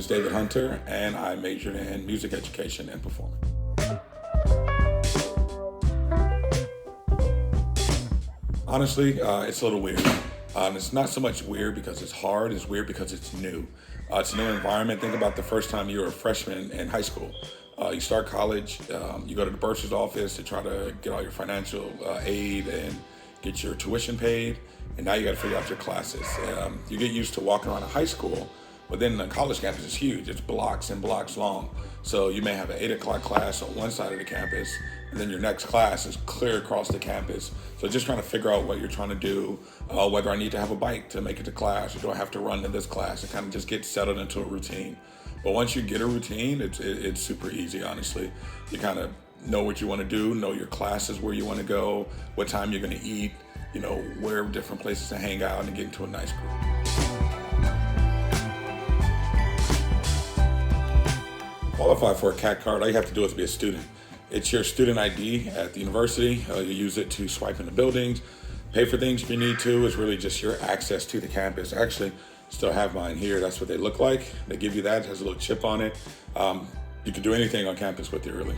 is David Hunter, and I majored in music education and performing. Honestly, it's a little weird. It's not so much weird because it's hard, it's weird because it's new. It's a new environment. Think about the first time you were a freshman in high school. You start college, you go to the bursar's office to try to get all your financial aid and get your tuition paid, and now you got to figure out your classes. You get used to walking around a high school, but then the college campus is huge. It's blocks and blocks long. So you may have an 8 o'clock class on one side of the campus, and then your next class is clear across the campus. So just trying to figure out what you're trying to do, whether I need to have a bike to make it to class, or do I have to run to this class, and kind of just get settled into a routine. But once you get a routine, it's super easy, honestly. You kind of know what you want to do, know your classes, where you want to go, what time you're going to eat, where different places to hang out and get into a nice group. Qualify for a CAT card, all you have to do is be a student. It's your student ID at the university. You use it to swipe into buildings, pay for things if you need to. It's really just your access to the campus. Actually, still have mine here. That's what they look like. They give you that. It has a little chip on it. You can do anything on campus with it, really.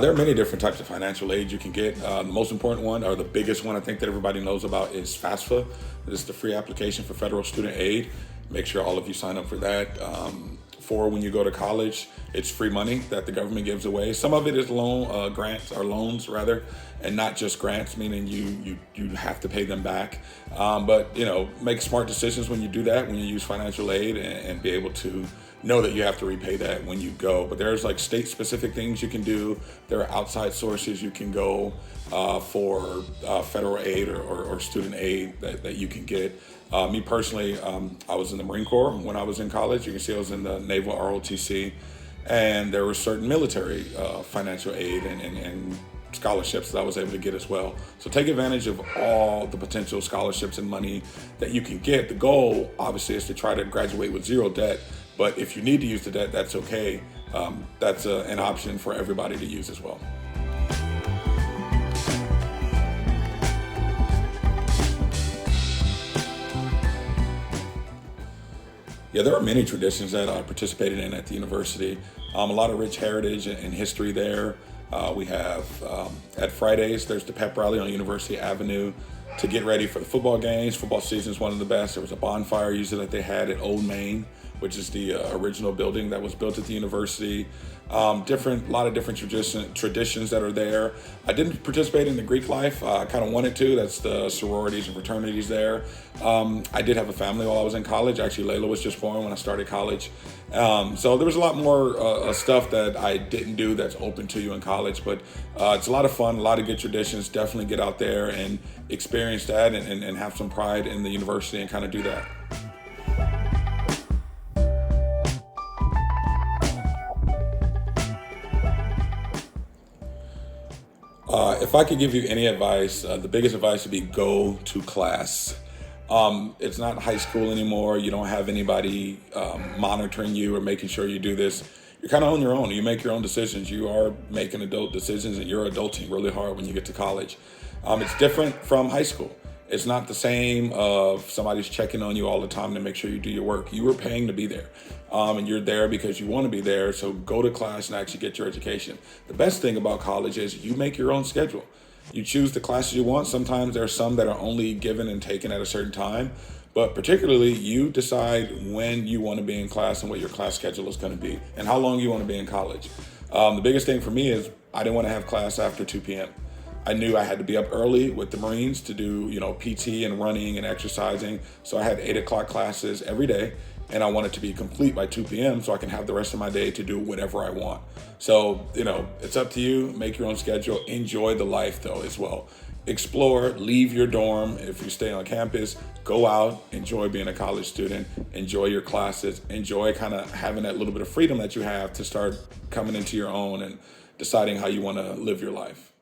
There are many different types of financial aid you can get. The most important one, or the biggest one I think that everybody knows about, is FAFSA. This is the free application for federal student aid. Make sure all of you sign up for that. For when you go to college, it's free money that the government gives away. Some of it is loans rather, and not just grants, meaning you have to pay them back. But make smart decisions when you do that, when you use financial aid, and be able to know that you have to repay that when you go. But there's like state specific things you can do. There are outside sources you can go for federal aid or student aid that you can get. Me personally, I was in the Marine Corps when I was in college. You can see I was in the Naval ROTC, and there were certain military financial aid and scholarships that I was able to get as well. So take advantage of all the potential scholarships and money that you can get. The goal, obviously, is to try to graduate with zero debt, but if you need to use the debt, that's okay. That's an option for everybody to use as well. Yeah, there are many traditions that I participated in at the university. A lot of rich heritage and history there. We have, at Fridays, there's the pep rally on University Avenue to get ready for the football games. Football season is one of the best. There was a bonfire usually that they had at Old Main, which is the original building that was built at the university. A lot of different traditions that are there. I didn't participate in the Greek life. I kind of wanted to. That's the sororities and fraternities there. I did have a family while I was in college. Actually, Layla was just born when I started college. So there was a lot more stuff that I didn't do that's open to you in college. But it's a lot of fun, a lot of good traditions. Definitely get out there and experience that and have some pride in the university and kind of do that. If I could give you any advice, the biggest advice would be go to class. It's not high school anymore. You don't have anybody monitoring you or making sure you do this. You're kind of on your own. You make your own decisions. You are making adult decisions, and you're adulting really hard when you get to college. It's different from high school. It's not the same of somebody's checking on you all the time to make sure you do your work. You were paying to be there, and you're there because you want to be there. So go to class and actually get your education. The best thing about college is you make your own schedule. You choose the classes you want. Sometimes there are some that are only given and taken at a certain time, but particularly you decide when you want to be in class and what your class schedule is going to be and how long you want to be in college. The biggest thing for me is I didn't want to have class after 2 p.m. I knew I had to be up early with the Marines to do, PT and running and exercising. So I had 8 o'clock classes every day, and I wanted to be complete by 2 p.m. so I can have the rest of my day to do whatever I want. So, it's up to you. Make your own schedule. Enjoy the life, though, as well. Explore, leave your dorm. If you stay on campus, go out, enjoy being a college student, enjoy your classes, enjoy kind of having that little bit of freedom that you have to start coming into your own and deciding how you want to live your life.